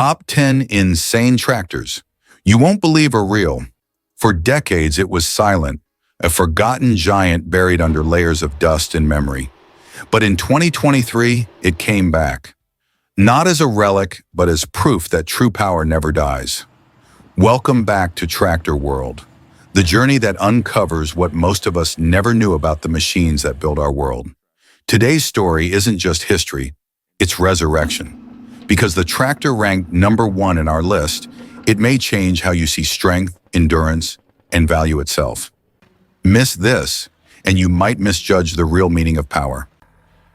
Top 10 insane tractors you won't believe are real. For decades, it was silent, a forgotten giant buried under layers of dust and memory. But in 2023, it came back. Not as a relic, but as proof that true power never dies. Welcome back to Tractor World, the journey that uncovers what most of us never knew about the machines that build our world. Today's story isn't just history, it's resurrection. Because the tractor ranked #1 in our list, it may change how you see strength, endurance, and value itself. Miss this, and you might misjudge the real meaning of power.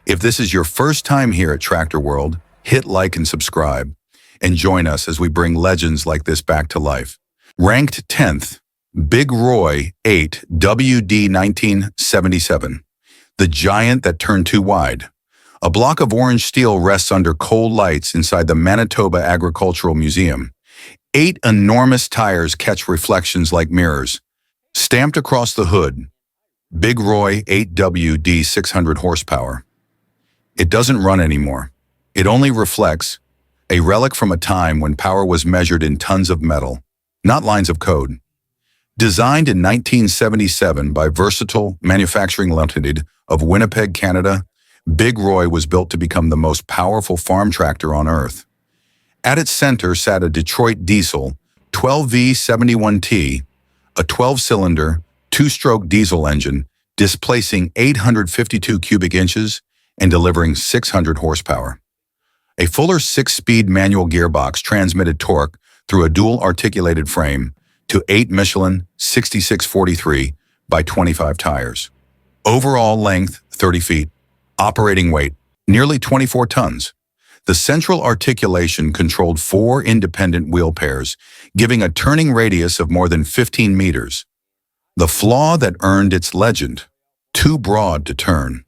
If this is your first time here at Tractor World, hit like and subscribe, and join us as we bring legends like this back to life. Ranked 10th, Big Roy 8 WD 1977, the giant that turned too wide. A block of orange steel rests under cold lights inside the Manitoba Agricultural Museum. 8 enormous tires catch reflections like mirrors. Stamped across the hood, Big Roy 8 WD 600 horsepower. It doesn't run anymore. It only reflects, a relic from a time when power was measured in tons of metal, not lines of code. Designed in 1977 by Versatile Manufacturing Limited of Winnipeg, Canada, Big Roy was built to become the most powerful farm tractor on Earth. At its center sat a Detroit diesel 12V71T, a 12-cylinder, 2-stroke diesel engine, displacing 852 cubic inches and delivering 600 horsepower. A fuller 6-speed manual gearbox transmitted torque through a dual-articulated frame to 8 Michelin 6643 by 25 tires. Overall length, 30 feet. Operating weight, nearly 24 tons. The central articulation controlled 4 independent wheel pairs, giving a turning radius of more than 15 meters. The flaw that earned its legend, too broad to turn.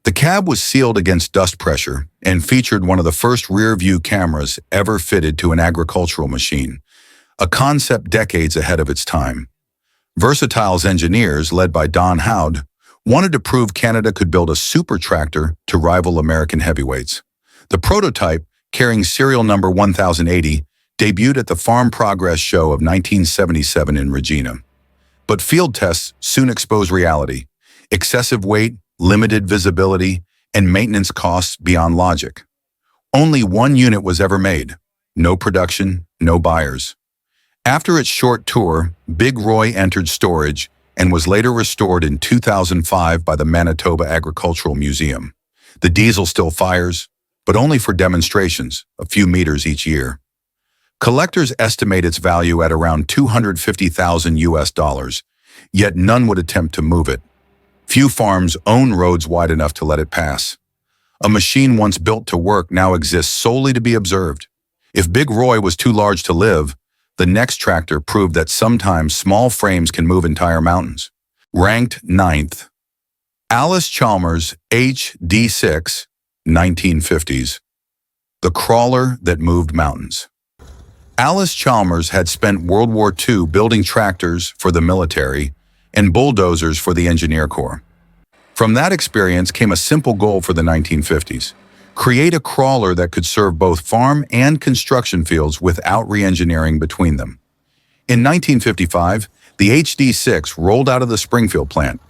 The cab was sealed against dust pressure and featured one of the first rear-view cameras ever fitted to an agricultural machine, a concept decades ahead of its time. Versatile's engineers, led by Don Howd, wanted to prove Canada could build a super tractor to rival American heavyweights. The prototype, carrying serial number 1080, debuted at the Farm Progress Show of 1977 in Regina. But field tests soon exposed reality: excessive weight, limited visibility, and maintenance costs beyond logic. Only 1 unit was ever made. No production, no buyers. After its short tour, Big Roy entered storage and was later restored in 2005 by the Manitoba Agricultural Museum. The diesel still fires, but only for demonstrations, a few meters each year. Collectors estimate its value at around $250,000 US, yet none would attempt to move it. Few farms own roads wide enough to let it pass. A machine once built to work now exists solely to be observed. If Big Roy was too large to live, the next tractor proved that sometimes small frames can move entire mountains. Ranked 9th, Allis-Chalmers HD6, 1950s, the crawler that moved mountains. Allis-Chalmers had spent World War II building tractors for the military and bulldozers for the engineer corps. From that experience came a simple goal for the 1950s: create a crawler that could serve both farm and construction fields without re-engineering between them. In 1955, the HD6 rolled out of the Springfield plant.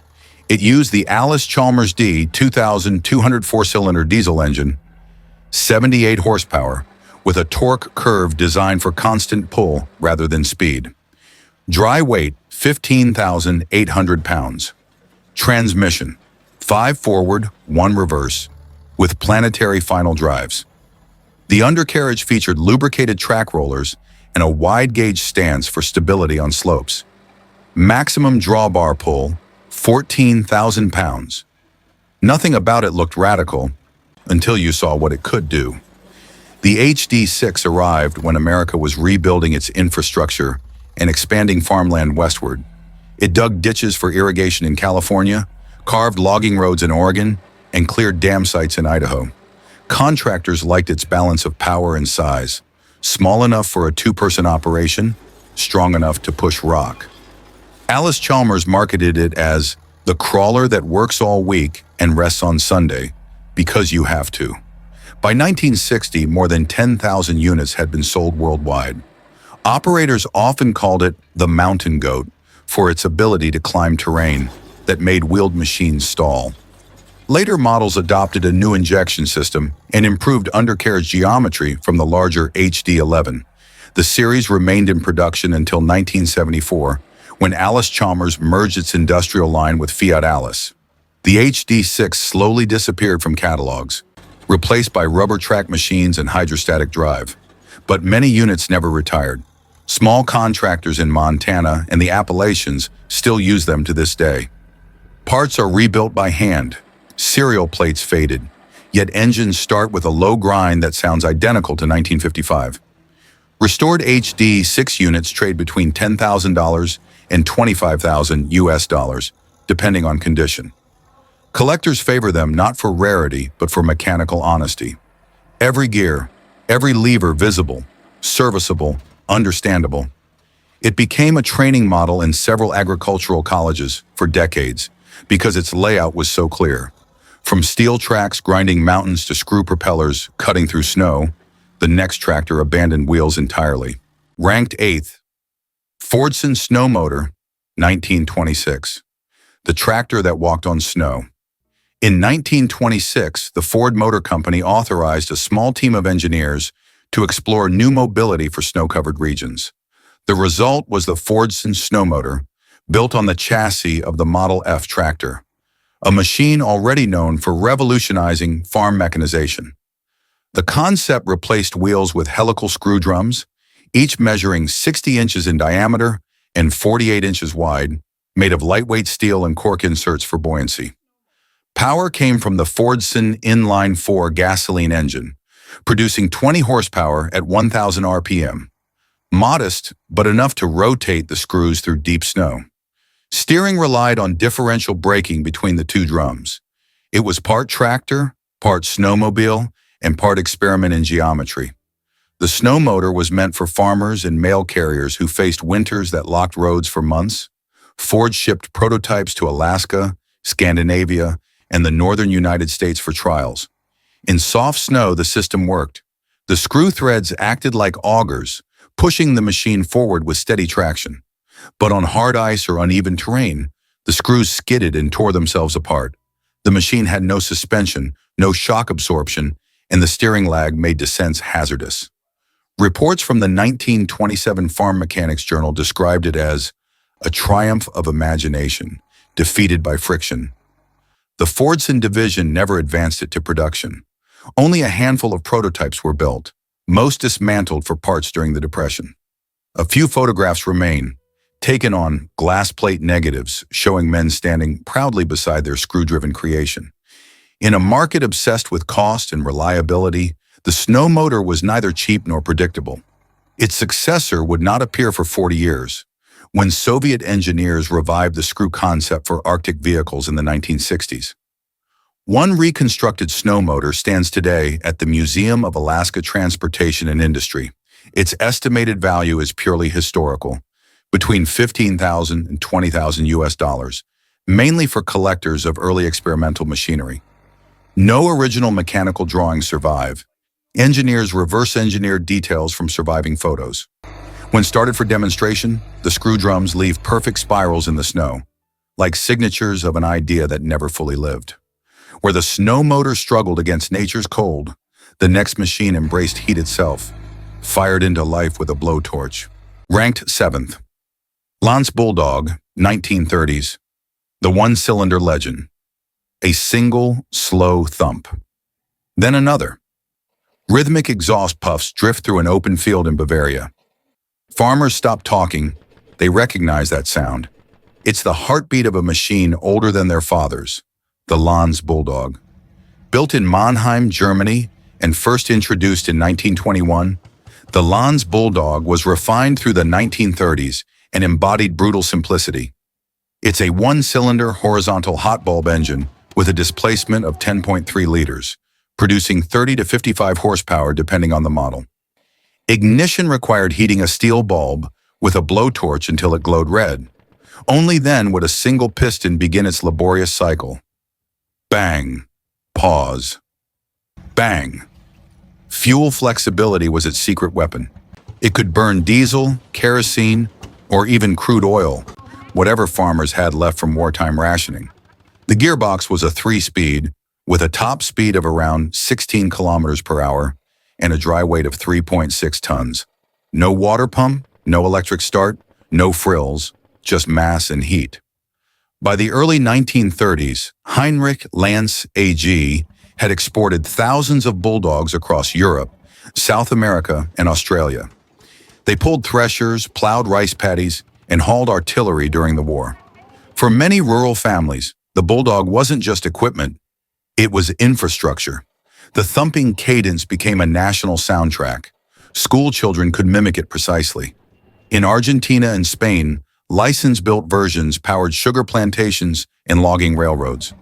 It used the Allis-Chalmers D 2,204-cylinder diesel engine, 78 horsepower, with a torque curve designed for constant pull rather than speed. Dry weight, 15,800 pounds. Transmission, 5 forward, 1 reverse, with planetary final drives. The undercarriage featured lubricated track rollers and a wide-gauge stance for stability on slopes. Maximum drawbar pull, 14,000 pounds. Nothing about it looked radical until you saw what it could do. The HD6 arrived when America was rebuilding its infrastructure and expanding farmland westward. It dug ditches for irrigation in California, carved logging roads in Oregon, and cleared dam sites in Idaho. Contractors liked its balance of power and size, small enough for a 2-person operation, strong enough to push rock. Allis-Chalmers marketed it as the crawler that works all week and rests on Sunday, because you have to. By 1960, more than 10,000 units had been sold worldwide. Operators often called it the mountain goat for its ability to climb terrain that made wheeled machines stall. Later models adopted a new injection system and improved undercarriage geometry from the larger HD11. The series remained in production until 1974, when Allis-Chalmers merged its industrial line with Fiat Alice. The HD6 slowly disappeared from catalogs, replaced by rubber track machines and hydrostatic drive. But many units never retired. Small contractors in Montana and the Appalachians still use them to this day. Parts are rebuilt by hand. Serial plates faded, yet engines start with a low grind that sounds identical to 1955. Restored HD6 units trade between $10,000 and $25,000 US, depending on condition. Collectors favor them not for rarity, but for mechanical honesty. Every gear, every lever visible, serviceable, understandable. It became a training model in several agricultural colleges for decades because its layout was so clear. From steel tracks grinding mountains to screw propellers cutting through snow, the next tractor abandoned wheels entirely. Ranked 8th, Fordson Snow Motor, 1926. The tractor that walked on snow. In 1926, the Ford Motor Company authorized a small team of engineers to explore new mobility for snow-covered regions. The result was the Fordson Snow Motor, built on the chassis of the Model F tractor, a machine already known for revolutionizing farm mechanization. The concept replaced wheels with helical screw drums, each measuring 60 inches in diameter and 48 inches wide, made of lightweight steel and cork inserts for buoyancy. Power came from the Fordson inline-4 gasoline engine, producing 20 horsepower at 1,000 RPM. Modest, but enough to rotate the screws through deep snow. Steering relied on differential braking between the two drums. It was part tractor, part snowmobile, and part experiment in geometry. The snow motor was meant for farmers and mail carriers who faced winters that locked roads for months. Ford shipped prototypes to Alaska, Scandinavia, and the northern United States for trials. In soft snow, the system worked. The screw threads acted like augers, pushing the machine forward with steady traction. But on hard ice or uneven terrain, the screws skidded and tore themselves apart. The machine had no suspension, no shock absorption, and the steering lag made descents hazardous. Reports from the 1927 Farm Mechanics Journal described it as a triumph of imagination, defeated by friction. The Fordson division never advanced it to production. Only a handful of prototypes were built, most dismantled for parts during the Depression. A few photographs remain, taken on glass plate negatives showing men standing proudly beside their screw-driven creation. In a market obsessed with cost and reliability, the snow motor was neither cheap nor predictable. Its successor would not appear for 40 years, when Soviet engineers revived the screw concept for Arctic vehicles in the 1960s. One reconstructed snow motor stands today at the Museum of Alaska Transportation and Industry. Its estimated value is purely historical, between $15,000 and $20,000 US, mainly for collectors of early experimental machinery. No original mechanical drawings survive. Engineers reverse-engineered details from surviving photos. When started for demonstration, the screw drums leave perfect spirals in the snow, like signatures of an idea that never fully lived. Where the snow motor struggled against nature's cold, the next machine embraced heat itself, fired into life with a blowtorch. Ranked 7th. Lanz Bulldog, 1930s. The one-cylinder legend. A single, slow thump. Then another. Rhythmic exhaust puffs drift through an open field in Bavaria. Farmers stop talking. They recognize that sound. It's the heartbeat of a machine older than their fathers, the Lanz Bulldog. Built in Mannheim, Germany, and first introduced in 1921, the Lanz Bulldog was refined through the 1930s and embodied brutal simplicity. It's a one-cylinder horizontal hot bulb engine with a displacement of 10.3 liters, producing 30 to 55 horsepower depending on the model. Ignition required heating a steel bulb with a blowtorch until it glowed red. Only then would a single piston begin its laborious cycle. Bang. Pause. Bang. Fuel flexibility was its secret weapon. It could burn diesel, kerosene, or even crude oil, whatever farmers had left from wartime rationing. The gearbox was a 3-speed, with a top speed of around 16 kilometers per hour and a dry weight of 3.6 tons. No water pump, no electric start, no frills, just mass and heat. By the early 1930s, Heinrich Lanz AG had exported thousands of bulldogs across Europe, South America, and Australia. They pulled threshers, plowed rice paddies, and hauled artillery during the war. For many rural families, the bulldog wasn't just equipment, it was infrastructure. The thumping cadence became a national soundtrack. School children could mimic it precisely. In Argentina and Spain, license-built versions powered sugar plantations and logging railroads.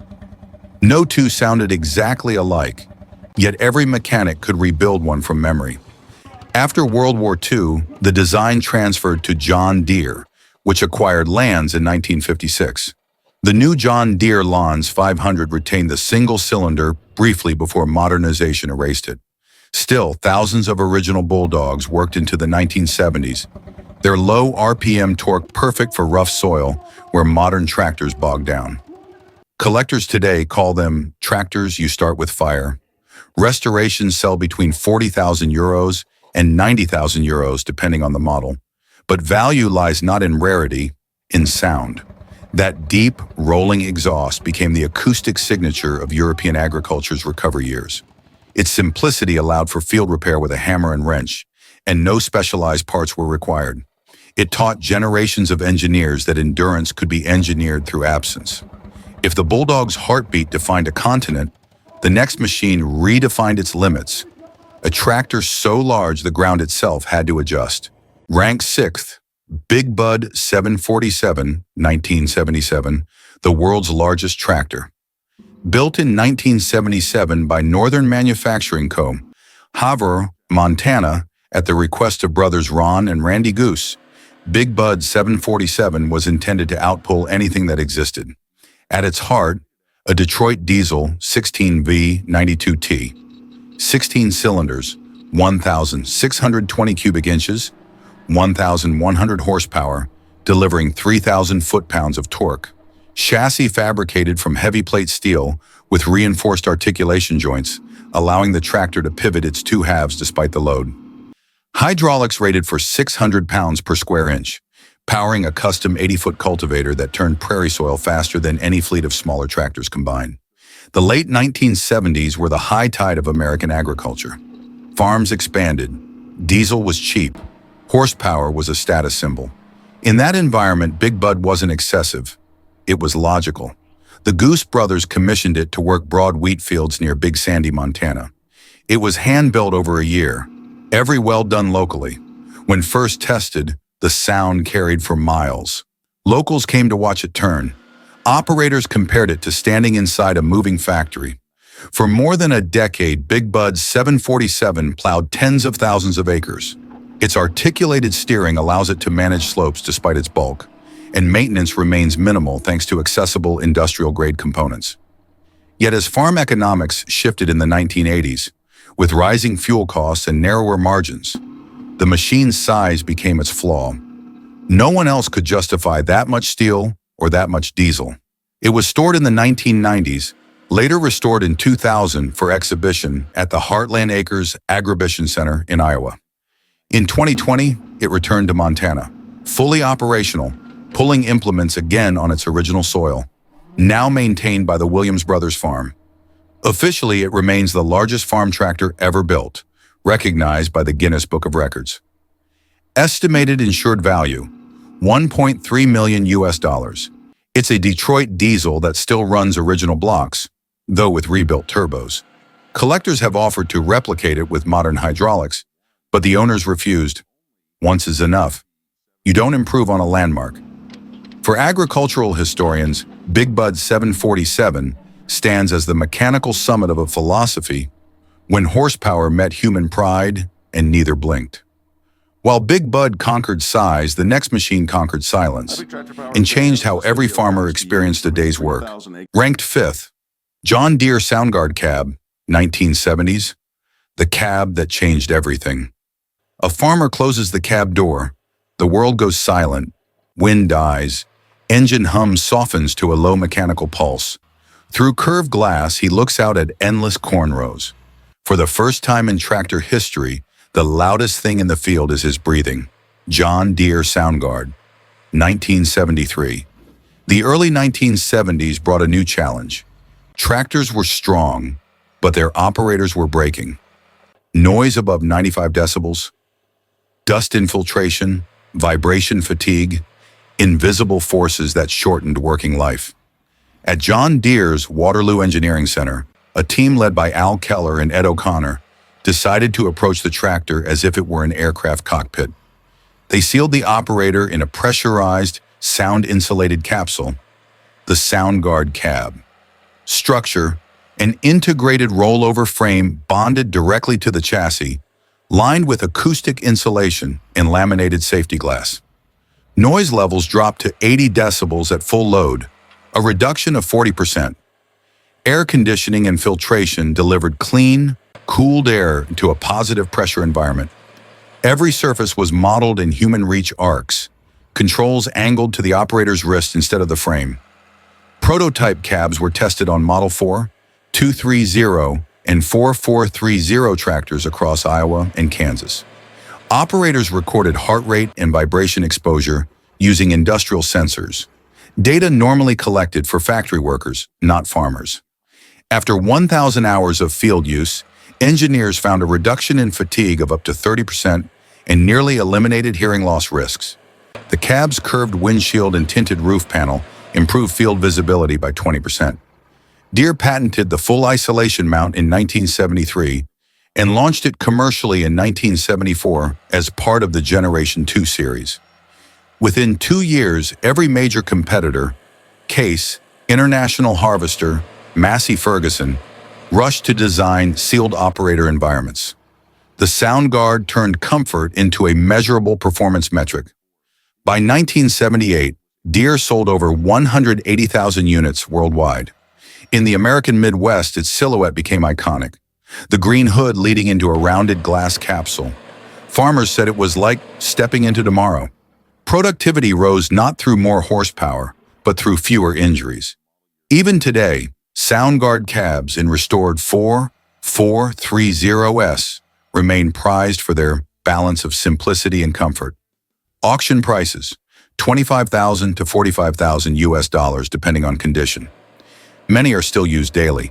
No two sounded exactly alike, yet every mechanic could rebuild one from memory. After World War II, the design transferred to John Deere, which acquired Lanz in 1956. The new John Deere Lanz 500 retained the single cylinder briefly before modernization erased it. Still, thousands of original bulldogs worked into the 1970s. Their low RPM torque perfect for rough soil where modern tractors bog down. Collectors today call them tractors you start with fire. Restorations sell between €40,000 and €90,000 depending on the model. But value lies not in rarity, in sound. That deep, rolling exhaust became the acoustic signature of European agriculture's recovery years. Its simplicity allowed for field repair with a hammer and wrench, and no specialized parts were required. It taught generations of engineers that endurance could be engineered through absence. If the bulldog's heartbeat defined a continent, the next machine redefined its limits. A tractor so large the ground itself had to adjust. Ranked 6th, Big Bud 747, 1977, the world's largest tractor. Built in 1977 by Northern Manufacturing Co., Havre, Montana, at the request of brothers Ron and Randy Goose, Big Bud 747 was intended to outpull anything that existed. At its heart, a Detroit diesel 16V92T, 16 cylinders, 1,620 cubic inches, 1,100 horsepower, delivering 3,000 foot-pounds of torque. Chassis fabricated from heavy plate steel with reinforced articulation joints, allowing the tractor to pivot its two halves despite the load. Hydraulics rated for 600 pounds per square inch, powering a custom 80-foot cultivator that turned prairie soil faster than any fleet of smaller tractors combined. The late 1970s were the high tide of American agriculture. Farms expanded. Diesel was cheap. Horsepower was a status symbol. In that environment, Big Bud wasn't excessive. It was logical. The Goose brothers commissioned it to work broad wheat fields near Big Sandy, Montana. It was hand-built over a year, every well done locally. When first tested, the sound carried for miles. Locals came to watch it turn. Operators compared it to standing inside a moving factory. For more than a decade, Big Bud's 747 plowed tens of thousands of acres. Its articulated steering allows it to manage slopes despite its bulk, and maintenance remains minimal thanks to accessible industrial-grade components. Yet as farm economics shifted in the 1980s, with rising fuel costs and narrower margins, the machine's size became its flaw. No one else could justify that much steel or that much diesel. It was stored in the 1990s, later restored in 2000 for exhibition at the Heartland Acres Agribition Center in Iowa. In 2020, it returned to Montana, fully operational, pulling implements again on its original soil, now maintained by the Williams Brothers Farm. Officially, it remains the largest farm tractor ever built, recognized by the Guinness Book of Records. Estimated insured value, $1.3 million. It's a Detroit diesel that still runs original blocks, though with rebuilt turbos. Collectors have offered to replicate it with modern hydraulics, but the owners refused. Once is enough. You don't improve on a landmark. For agricultural historians, Big Bud 747 stands as the mechanical summit of a philosophy when horsepower met human pride and neither blinked. While Big Bud conquered size, the next machine conquered silence and changed how every farmer experienced a day's work. Ranked 5th, John Deere Soundguard cab, 1970s. The cab that changed everything. A farmer closes the cab door. The world goes silent. Wind dies. Engine hum softens to a low mechanical pulse. Through curved glass, he looks out at endless corn rows. For the first time in tractor history, the loudest thing in the field is his breathing. John Deere Soundguard, 1973. The early 1970s brought a new challenge. Tractors were strong, but their operators were breaking. Noise above 95 decibels, dust infiltration, vibration fatigue, invisible forces that shortened working life. At John Deere's Waterloo Engineering Center, a team led by Al Keller and Ed O'Connor decided to approach the tractor as if it were an aircraft cockpit. They sealed the operator in a pressurized, sound-insulated capsule, the Soundguard cab. Structure: an integrated rollover frame bonded directly to the chassis, lined with acoustic insulation and laminated safety glass. Noise levels dropped to 80 decibels at full load, a reduction of 40%. Air conditioning and filtration delivered clean, cooled air into a positive pressure environment. Every surface was modeled in human reach arcs, controls angled to the operator's wrist instead of the frame. Prototype cabs were tested on Model 4, 230, and 4430 tractors across Iowa and Kansas. Operators recorded heart rate and vibration exposure using industrial sensors, data normally collected for factory workers, not farmers. After 1,000 hours of field use, engineers found a reduction in fatigue of up to 30% and nearly eliminated hearing loss risks. The cab's curved windshield and tinted roof panel improved field visibility by 20%. Deere patented the full isolation mount in 1973 and launched it commercially in 1974 as part of the Generation 2 series. Within 2 years, every major competitor, Case, International Harvester, Massey Ferguson, rushed to design sealed operator environments. The Soundguard turned comfort into a measurable performance metric. By 1978, Deere sold over 180,000 units worldwide. In the American Midwest, its silhouette became iconic. The green hood leading into a rounded glass capsule. Farmers said it was like stepping into tomorrow. Productivity rose not through more horsepower, but through fewer injuries. Even today, Soundguard cabs in restored 4430S remain prized for their balance of simplicity and comfort. Auction prices: $25,000 to $45,000 US dollars depending on condition. Many are still used daily.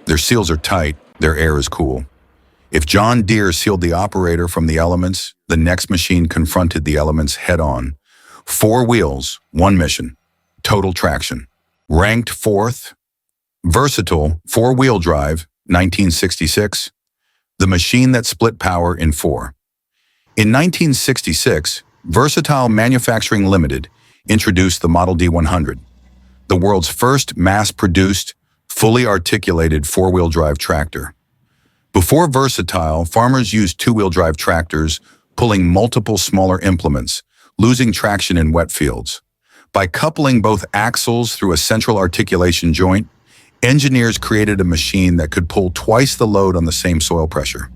Their seals are tight, their air is cool. If John Deere sealed the operator from the elements, the next machine confronted the elements head-on. 4 wheels, 1 mission. Total traction. Ranked 4th. Versatile, 4-wheel drive, 1966. The machine that split power in 4. In 1966, Versatile Manufacturing Limited introduced the Model D100, the world's first mass-produced, fully articulated 4-wheel drive tractor. Before Versatile, farmers used 2-wheel drive tractors, pulling multiple smaller implements, losing traction in wet fields. By coupling both axles through a central articulation joint, engineers created a machine that could pull twice the load on the same soil pressure.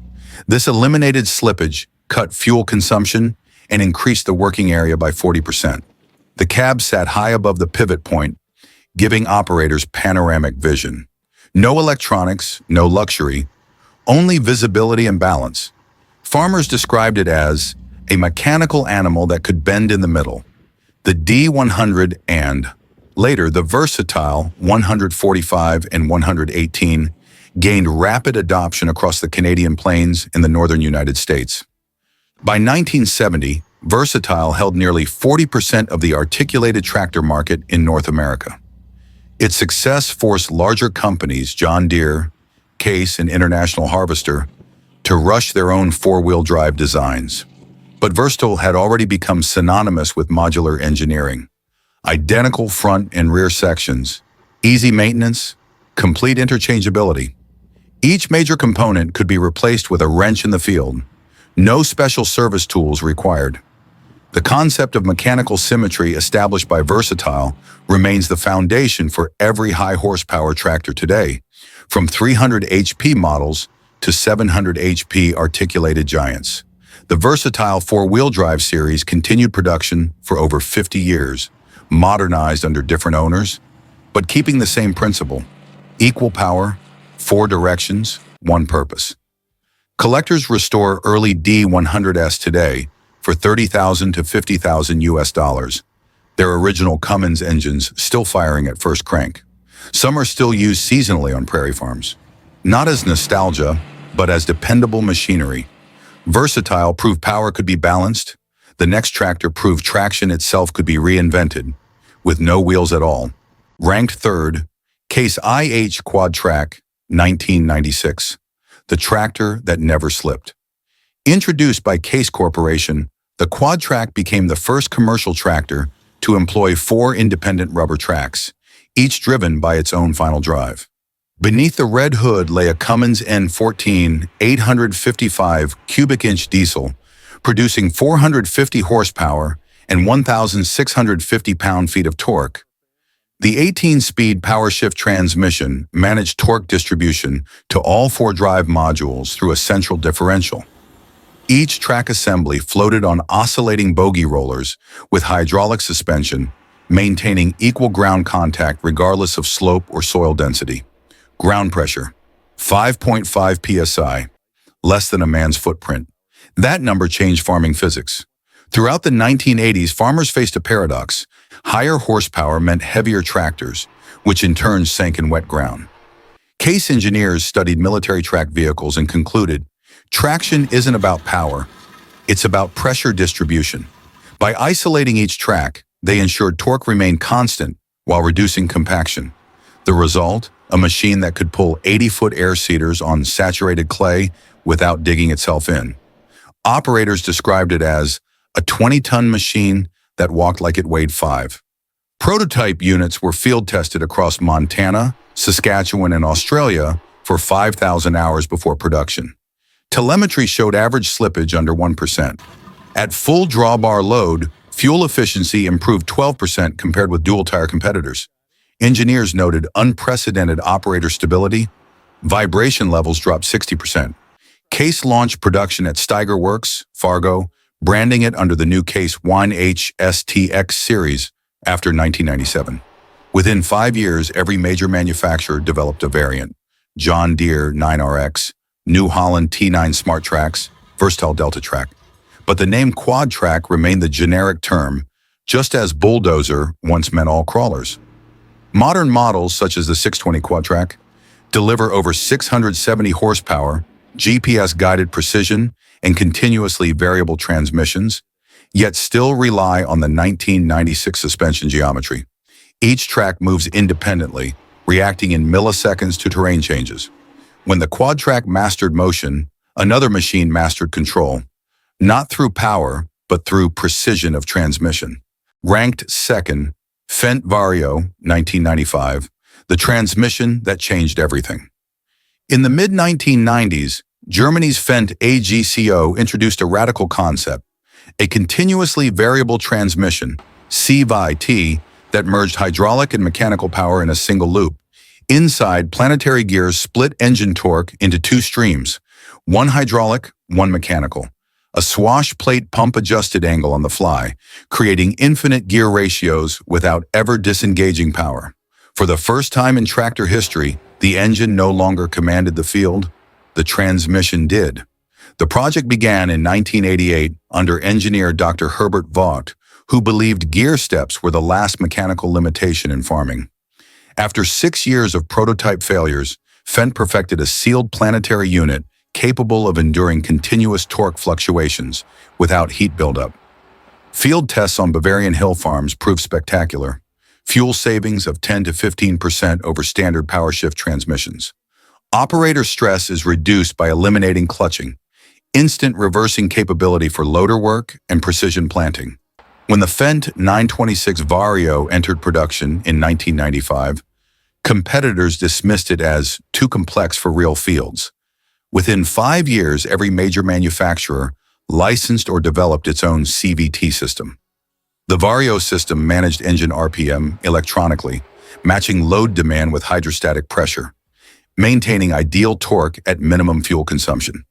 This eliminated slippage, cut fuel consumption, and increased the working area by 40%. The cab sat high above the pivot point, giving operators panoramic vision. No electronics, no luxury, only visibility and balance. Farmers described it as a mechanical animal that could bend in the middle. The D100 and, later, the Versatile 145 and 118 gained rapid adoption across the Canadian plains and the northern United States. By 1970, Versatile held nearly 40% of the articulated tractor market in North America. Its success forced larger companies, John Deere, Case, and International Harvester, to rush their own 4-wheel drive designs. But Versatile had already become synonymous with modular engineering. Identical front and rear sections, easy maintenance, complete interchangeability. Each major component could be replaced with a wrench in the field. No special service tools required. The concept of mechanical symmetry established by Versatile remains the foundation for every high-horsepower tractor today, from 300 HP models to 700 HP articulated giants. The versatile four-wheel drive series continued production for over 50 years, modernized under different owners, but keeping the same principle: equal power, 4 directions, 1 purpose. Collectors restore early D100S today for $30,000 to $50,000 US, their original Cummins engines still firing at first crank. Some are still used seasonally on prairie farms. Not as nostalgia, but as dependable machinery. Versatile proved power could be balanced. The next tractor proved traction itself could be reinvented, with no wheels at all. Ranked third, Case IH Quadtrac, 1996. The tractor that never slipped. Introduced by Case Corporation, the Quadtrac became the first commercial tractor to employ 4 independent rubber tracks, each driven by its own final drive. Beneath the red hood lay a Cummins N14 855 cubic inch diesel, producing 450 horsepower and 1,650 pound-feet of torque. The 18-speed power-shift transmission managed torque distribution to all 4 drive modules through a central differential. Each track assembly floated on oscillating bogie rollers with hydraulic suspension, maintaining equal ground contact regardless of slope or soil density. Ground pressure, 5.5 psi, less than a man's footprint. That number changed farming physics. Throughout the 1980s, farmers faced a paradox. Higher horsepower meant heavier tractors, which in turn sank in wet ground. Case engineers studied military track vehicles and concluded, traction isn't about power, it's about pressure distribution. By isolating each track, they ensured torque remained constant while reducing compaction. The result, a machine that could pull 80-foot air seeders on saturated clay without digging itself in. Operators described it as a 20-ton machine that walked like it weighed 5. Prototype units were field-tested across Montana, Saskatchewan, and Australia for 5,000 hours before production. Telemetry showed average slippage under 1%. At full drawbar load, fuel efficiency improved 12% compared with dual-tire competitors. Engineers noted unprecedented operator stability. Vibration levels dropped 60%. Case launched production at Steiger Works, Fargo, branding it under the new Case IH STX series after 1997. Within 5 years, every major manufacturer developed a variant. John Deere 9RX, New Holland T9 Smart Tracks, Verstel Delta Track. But the name Quadtrac remained the generic term, just as bulldozer once meant all crawlers. Modern models, such as the 620 Quadtrac, deliver over 670 horsepower, GPS-guided precision, and continuously variable transmissions, yet still rely on the 1996 suspension geometry. Each track moves independently, reacting in milliseconds to terrain changes. When the Quadtrac mastered motion, another machine mastered control, not through power, but through precision of transmission. Ranked second, Fendt Vario, 1995, the transmission that changed everything. In the mid-1990s, Germany's Fendt AGCO introduced a radical concept, a continuously variable transmission, CVT, that merged hydraulic and mechanical power in a single loop. Inside, planetary gears split engine torque into 2 streams, one hydraulic, one mechanical. A swash plate pump-adjusted angle on the fly, creating infinite gear ratios without ever disengaging power. For the first time in tractor history, the engine no longer commanded the field, the transmission did. The project began in 1988 under engineer Dr. Herbert Vogt, who believed gear steps were the last mechanical limitation in farming. After 6 years of prototype failures, Fendt perfected a sealed planetary unit capable of enduring continuous torque fluctuations without heat buildup. Field tests on Bavarian hill farms proved spectacular. Fuel savings of 10 to 15% over standard power shift transmissions. Operator stress is reduced by eliminating clutching, instant reversing capability for loader work and precision planting. When the Fendt 926 Vario entered production in 1995, competitors dismissed it as too complex for real fields. Within 5 years, every major manufacturer licensed or developed its own CVT system. The Vario system managed engine RPM electronically, matching load demand with hydrostatic pressure. maintaining ideal torque at minimum fuel consumption.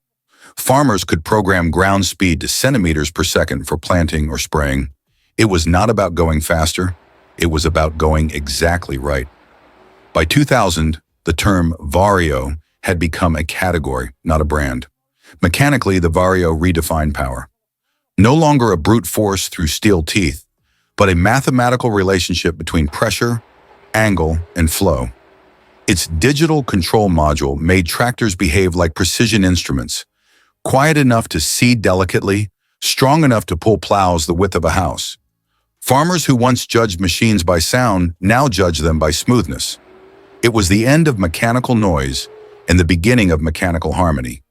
Farmers could program ground speed to centimeters per second for planting or spraying. It was not about going faster, it was about going exactly right. By 2000, the term Vario had become a category, not a brand. Mechanically, the Vario redefined power. No longer a brute force through steel teeth, but a mathematical relationship between pressure, angle, and flow. Its digital control module made tractors behave like precision instruments, quiet enough to seed delicately, strong enough to pull plows the width of a house. Farmers who once judged machines by sound now judge them by smoothness. It was the end of mechanical noise and the beginning of mechanical harmony.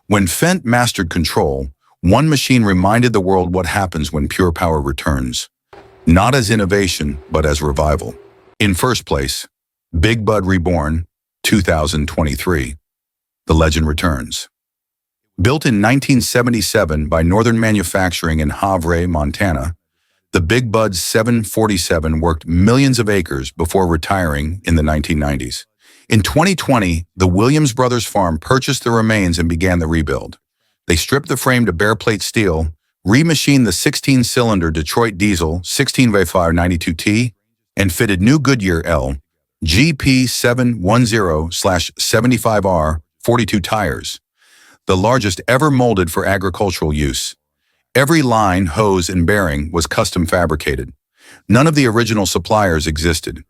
When Fendt mastered control, one machine reminded the world what happens when pure power returns. Not as innovation, but as revival. In first place, Big Bud Reborn, 2023. The legend returns. Built in 1977 by Northern Manufacturing in Havre, Montana, the Big Bud 747 worked millions of acres before retiring in the 1990s. In 2020, the Williams Brothers farm purchased the remains and began the rebuild. They stripped the frame to bare plate steel, remachined the 16-cylinder Detroit diesel 16V5 92T, and fitted new Goodyear L GP710/75R 42 tires, the largest ever molded for agricultural use. Every line, hose, and bearing was custom fabricated. None of the original suppliers existed.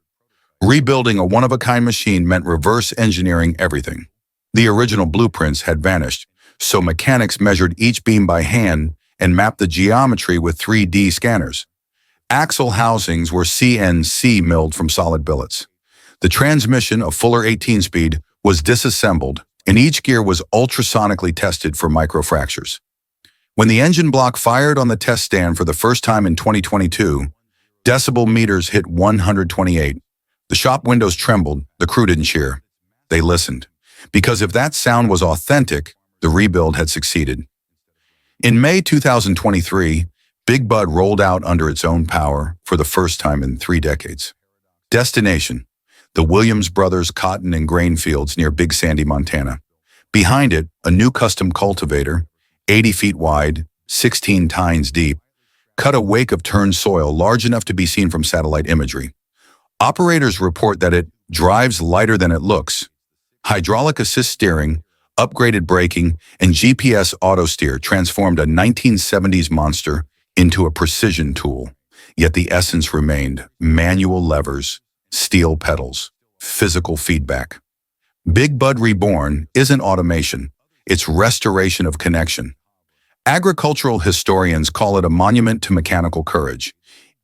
Rebuilding a one-of-a-kind machine meant reverse engineering everything. The original blueprints had vanished, so mechanics measured each beam by hand and mapped the geometry with 3D scanners. Axle housings were CNC milled from solid billets. The transmission, a Fuller 18-speed, was disassembled, and each gear was ultrasonically tested for microfractures. When the engine block fired on the test stand for the first time in 2022, decibel meters hit 128. The shop windows trembled, the crew didn't cheer. They listened. Because if that sound was authentic, the rebuild had succeeded. In May 2023, Big Bud rolled out under its own power for the first time in 3 decades. Destination: the Williams Brothers cotton and grain fields near Big Sandy, Montana. Behind it, a new custom cultivator, 80 feet wide, 16 tines deep, cut a wake of turned soil large enough to be seen from satellite imagery. Operators report that it drives lighter than it looks. Hydraulic assist steering, upgraded braking, and GPS auto steer transformed a 1970s monster into a precision tool. Yet the essence remained: manual levers, steel pedals, physical feedback. Big Bud Reborn isn't automation, it's restoration of connection. Agricultural historians call it a monument to mechanical courage.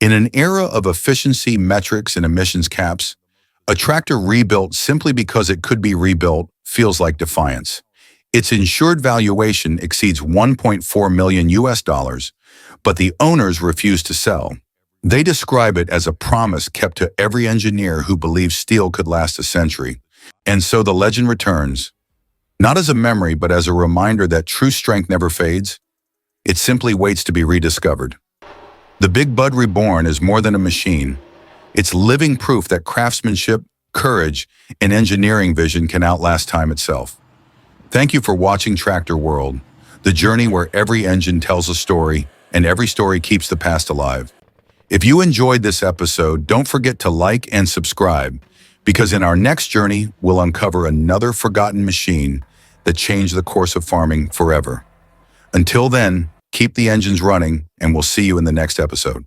In an era of efficiency metrics and emissions caps, a tractor rebuilt simply because it could be rebuilt feels like defiance. Its insured valuation exceeds $1.4 million, but the owners refuse to sell. They describe it as a promise kept to every engineer who believes steel could last a century. And so the legend returns, not as a memory, but as a reminder that true strength never fades. It simply waits to be rediscovered. The Big Bud Reborn is more than a machine. It's living proof that craftsmanship, courage, and engineering vision can outlast time itself. Thank you for watching Tractor World, the journey where every engine tells a story and every story keeps the past alive. If you enjoyed this episode, don't forget to like and subscribe, because in our next journey, we'll uncover another forgotten machine that changed the course of farming forever. Until then, keep the engines running, and we'll see you in the next episode.